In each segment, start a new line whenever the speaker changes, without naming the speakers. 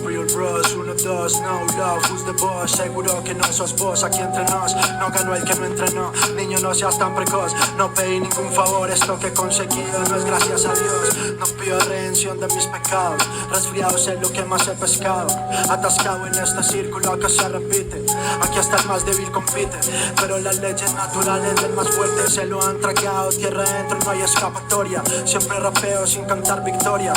Real bros, 1, 2, no love, who's the boss? Seguro que no sos vos, aquí entre nos. No ganó el que no entrenó, niño no seas tan precoz. No pedí ningún favor, esto que he conseguido no es gracias a Dios. No pido redención de mis pecados, resfriado sé lo que más he pescado. Atascado en este círculo que se repite, aquí hasta el más débil compite. Pero las leyes naturales del más fuerte se lo han traqueado. Tierra adentro no hay escapatoria, siempre rapeo sin cantar victoria.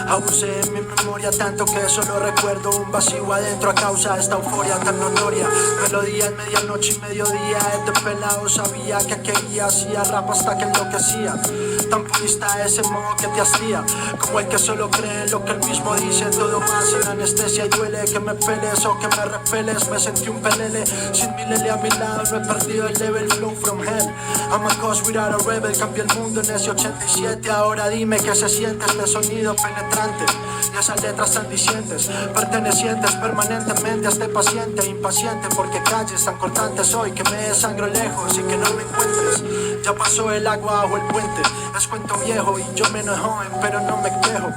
Abusé en mi memoria tanto que solo recuerdo un vacío adentro a causa de esta euforia tan notoria. Melodía en medianoche y mediodía, de pelado sabía que quería. Hacía rap hasta que enloquecía, tan purista ese modo que te hastía, como el que solo cree en lo que él mismo dice. Todo más sin anestesia y duele que me peles o que me repeles. Me sentí un pelele sin mi lele a mi lado, no he perdido el level, flow from hell. I'm a cause without a rebel, cambié el mundo en ese 87. Ahora dime qué se siente este sonido penetrante y esas letras tan dicientes, pertenecientes permanentemente a este paciente impaciente, porque calles tan cortantes hoy que me desangro lejos y que no me encuentres. Ya pasó el agua bajo el puente, es cuento viejo y yo menos joven, pero no me quejo.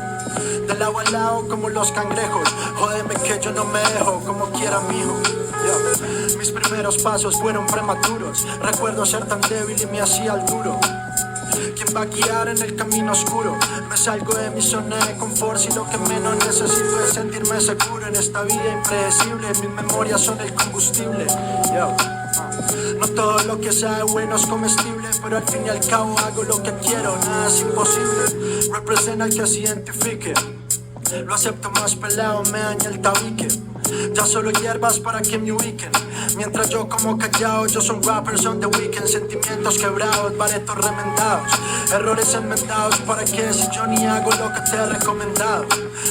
Del lado al lado como los cangrejos, jódeme que yo no me dejo, como quiera mijo. Yeah. Mis primeros pasos fueron prematuros, recuerdo ser tan débil y me hacía el duro. ¿Quién va a guiar en el camino oscuro? Me salgo de mi zona de confort si lo que menos necesito es sentirme seguro en esta vida impredecible. Mis memorias son el combustible. No todo lo que sabe bueno es comestible, pero al fin y al cabo hago lo que quiero, nada es imposible. Representa al que se identifique, lo acepto más pelado, me daña el tabique. Ya solo hierbas para que me ubiquen, mientras yo como callado. Yo soy rappers on the weekend, sentimientos quebrados, baretos remendados, errores enmendados. ¿Para qué si yo ni hago lo que te he recomendado?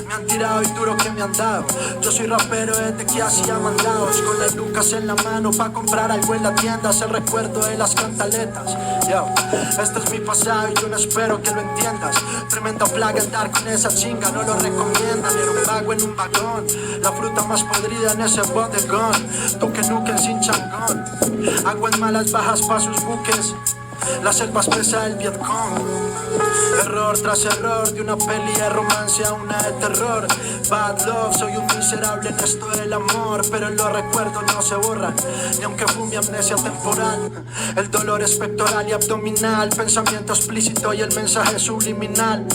Me han tirado y duro que me han dado. Yo soy rapero desde que hacía mandados, con las lucas en la mano pa' comprar algo en la tienda. Es el recuerdo de las cantaletas. Yo, este es mi pasado y yo no espero que lo entiendas. Tremenda plaga andar con esa chinga, no lo recomiendan. Era un vago en un vagón, la fruta más podrida en ese bodegón. Toque nuken sin changón, agua en malas bajas pa' sus buques. La selva espesa del Vietcong. Error tras error, de una peli de romance a una de terror. Bad love, soy un miserable en esto del amor, pero los recuerdos no se borran, ni aunque fue mi amnesia temporal. El dolor es pectoral y abdominal, pensamiento explícito y el mensaje subliminal.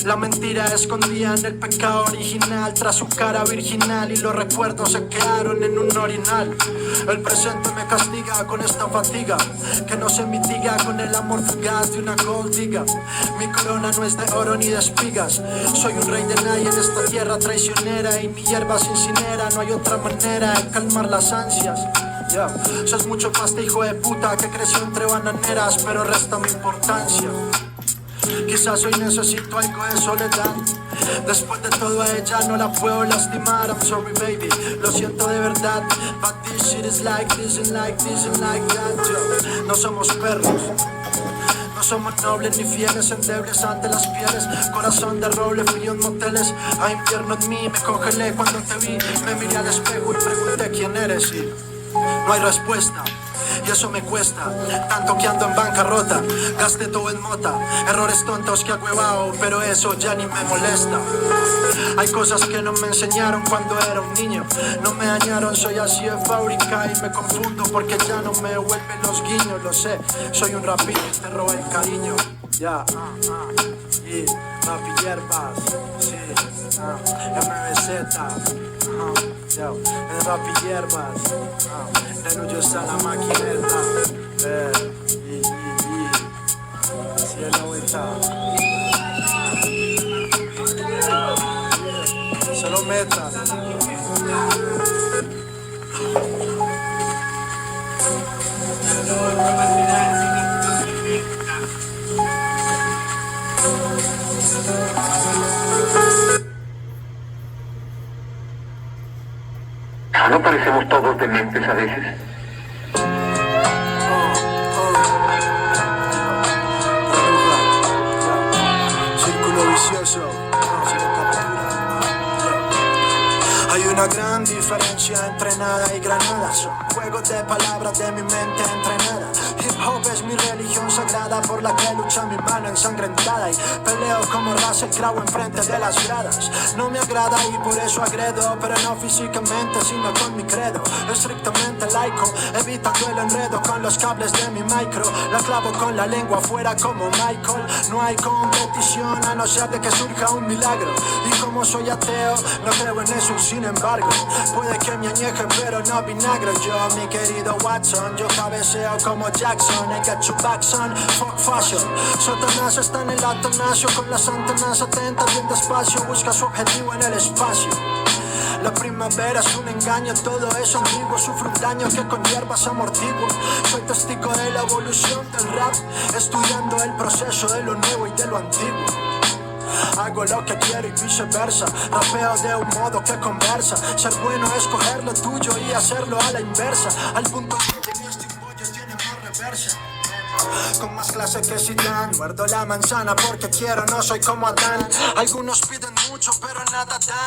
La mentira escondida en el pecado original, tras su cara virginal, y los recuerdos se quedaron en un orinal. El presente me castiga con esta fatiga que no se mitiga con el amor fugaz de una gold digger. Mi corona no es de oro ni de espigas, soy un rey de nadie en esta tierra traicionera, y mi hierba se incinera. No hay otra manera de calmar las ansias. Sos mucho pasta, hijo de puta, que creció entre bananeras, pero resta mi importancia. Quizás hoy necesito algo de soledad. Después de todo a ella no la puedo lastimar. I'm sorry baby, lo siento de verdad, but this shit is like this and like this and like that. Yo, no somos perros, no somos nobles ni fieles, endebles ante las pieles. Corazón de roble, frío en moteles. A invierno en mí me congelé cuando te vi. Me miré al espejo y pregunté quién eres y no hay respuesta. Y eso me cuesta, tanto que ando en bancarrota. Gasté todo en mota, errores tontos que agüevao, pero eso ya ni me molesta. Hay cosas que no me enseñaron cuando era un niño, no me dañaron, soy así de fábrica y me confundo porque ya no me devuelven los guiños. Lo sé, soy un rapillo y te roba el cariño. Rapi hierbas, sí, MBZ, en Rapi hierbas, de Luyo a la maquineta, cielo está, solo metas.
¿No parecemos todos dementes a veces?
Círculo vicioso. Hay una gran diferencia entre nada y granada. Son juegos de palabras de mi mente entrenada. Hip hop es mi mi religión sagrada por la que lucha mi mano ensangrentada y peleo como Russell Crowe enfrente de las gradas. No me agrada y por eso agredo, pero no físicamente sino con mi credo. Estrictamente laico, evitando el enredo con los cables de mi micro. La clavo con la lengua afuera como Michael. No hay competición a no ser de que surja un milagro. Y como soy ateo, no creo en eso, sin embargo puede que me añeje pero no vinagro. Yo, mi querido Watson, yo cabeceo como Jackson. I got your back son, fuck fashion. Satanás está en el Atanasio con las antenas atentas bien despacio. Busca su objetivo en el espacio. La primavera es un engaño, todo es ambiguo. Sufro un daño que con hierbas amortiguo. Soy testigo de la evolución del rap, estudiando el proceso de lo nuevo y de lo antiguo. Hago lo que quiero y viceversa. Rapeo de un modo que conversa. Ser bueno es coger lo tuyo y hacerlo a la inversa. Al punto que mi pollo tiene más reversa. Con más clase que Zidane. Muerdo la manzana porque quiero, no soy como Adán. Algunos piden mucho pero nada dan.